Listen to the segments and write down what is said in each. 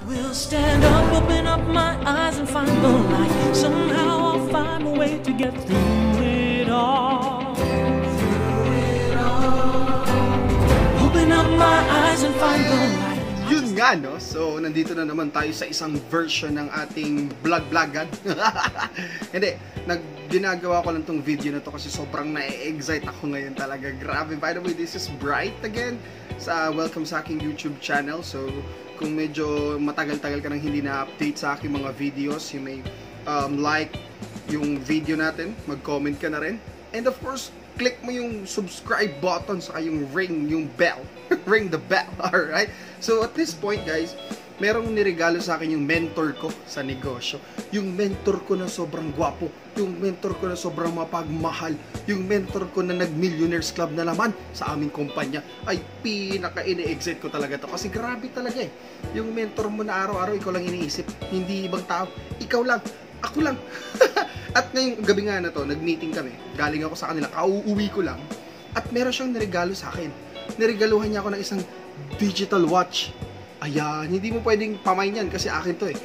Will stand up, open up my eyes and find the light. Somehow I'll find a way to get through it all. Open up my eyes and find the light. Yun nga, no? So, nandito na naman tayo sa isang version ng ating vlog-vlogan. Hindi, ginagawa ko lang tong video na to kasi sobrang na-excite ako ngayon talaga. Grabe. By the way, this is Bright again. Welcome sa aking YouTube channel. So, kung medyo matagal-tagal ka nang hindi na-update sa aking mga videos, you may like yung video natin, mag-comment ka na rin. And of course, click mo yung subscribe button saka yung ring, yung bell. Ring the bell, alright? So at this point guys, merong niregalo sa akin yung mentor ko sa negosyo. Yung mentor ko na sobrang gwapo, yung mentor ko na sobrang mapagmahal, yung mentor ko na nag-millionaires club na naman sa aming kumpanya. Ay, pinaka-ini-excite ko talaga to kasi grabe talaga eh. Yung mentor mo na araw-araw ikaw lang iniisip, hindi ibang tao, ikaw lang, ako lang. At ngayong gabi nga na to, nag-meeting kami. Galing ako sa kanila, kauuwi ko lang. At meron siyang niregalo sa akin. Niregaluhan niya ako ng isang digital watch. Ayan, hindi mo pwedeng pamain yan kasi akin to eh.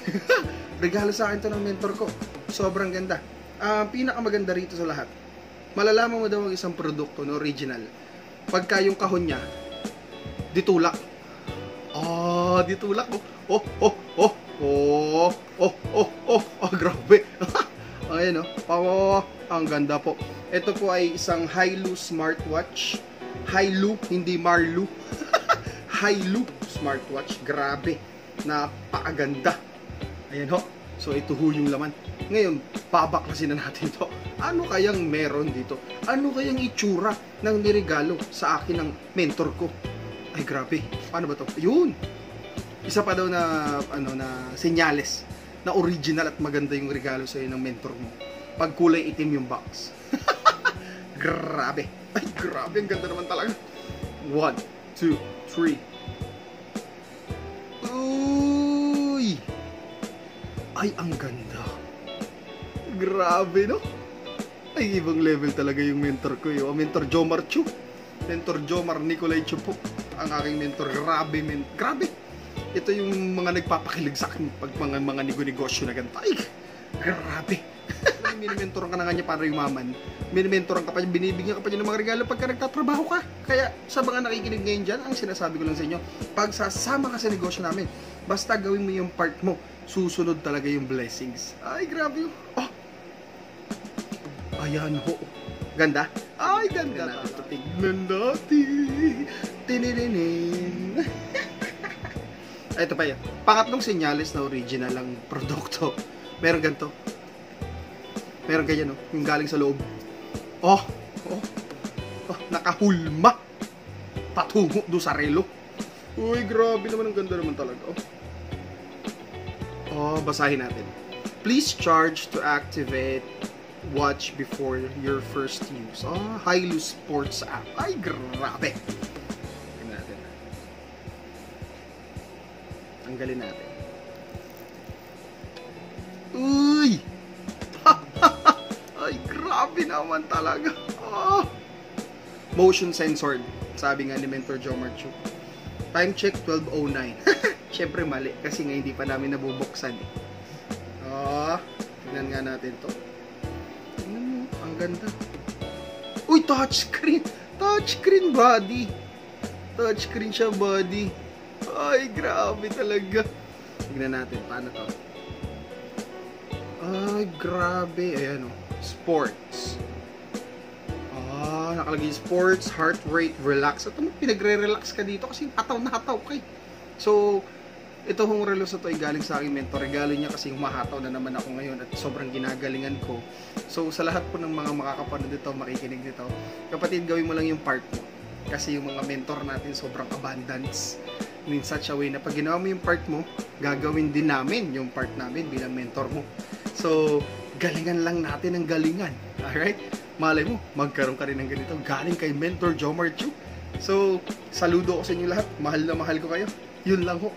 Regalo sa akin to ng mentor ko. Sobrang ganda. Pinakamaganda rito sa lahat. Malalaman mo daw ang isang produkto na original. Pagka yung kahon niya, ditulak. Ditulak. Grabe. Ayan o. Ang ganda po. Ito po ay isang Hailu smartwatch. Hailu, hindi Marlu. Hailu smartwatch. Grabe. Napakaganda. Ayan ho. So ito ho yung laman. Ngayon, babaklasin na natin to. Ano kayang meron dito? Ano kayang itsura ng niregalo sa akin ng mentor ko? Ay grabe. Paano ba to? Ayun. Isa pa daw na senyales na original at maganda yung regalo sa iyo ng mentor mo. Pag kulay itim yung box. Grabe. Ay, grabe. Ang ganda naman talaga. 1, 2, 3. Uy! Ay, ang ganda. Grabe, no? Ay, ibang level talaga yung mentor ko. Yung mentor Jomar Chu. Mentor Jomar Nicolay Chu po. Ang aking mentor. Grabe, grabe. Ito yung mga nagpapakilig sa akin pag mga negosyo na ganito. Ay, grabe. Minimentoran ka na nga niya para yumaman. Minimentoran ka pa niya, binibigyan ka pa niya ng mga regalo pagka nagtatrabaho ka. Kaya sa mga nakikinig ngayon dyan, ang sinasabi ko lang sa inyo, pag sasama ka sa negosyo namin, basta gawin mo yung part mo, susunod talaga yung blessings. Ay, grabe. Oh. Ayan ho. Ganda? Ay, ganda. Tignan natin. Tinirinin. Ito pa yan. Pangatlong senyales na original ang produkto. Meron ganito. Meron ganyan, no? Yung galing sa loob. Nakahulma. Patungo do sa relo. Uy, grabe naman. Ang ganda naman talaga. Basahin natin. Please charge to activate watch before your first use. Hailu Sports app. Ay, grabe. Tanggalin natin. Uy! Ay, grabe naman talaga. Motion censored. Sabi nga ni Mentor Jomar Chu. Time check 12:09. Siyempre mali kasi nga hindi pa namin nabubuksan eh. Tingnan nga natin to. Ang ganda. Uy, touchscreen. Touchscreen body. Touchscreen siya body. Ay, grabe talaga. Tignan natin, paano to? Ay, grabe. Ayan o. Sports. Nakalagay sports, heart rate, relax. At pinagre-relax ka dito kasi hataw na hataw ka eh. So, ito hong relos na to ay galing sa aking mentor. Regalo niya kasi humahataw na naman ako ngayon at sobrang ginagalingan ko. So, sa lahat po ng mga makakapanood dito, makikinig dito, kapatid, gawin mo lang yung part mo. Kasi yung mga mentor natin sobrang abundance in such a way na pag ginawa mo yung part mo, gagawin din namin yung part namin bilang mentor mo. So, galingan lang natin ang galingan. Alright? Malay mo, magkaroon ka rin ng ganito. Galing kay Mentor Jomar Chu. So, saludo ko sa inyo lahat. Mahal na mahal ko kayo. Yun lang ho.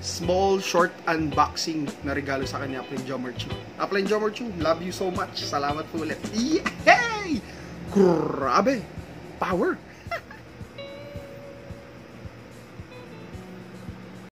Small, short unboxing na regalo sa kanya, Upline Jomar Chu. Upline Jomar Chu, love you so much. Salamat po ulit. Yay! Grabe! Power!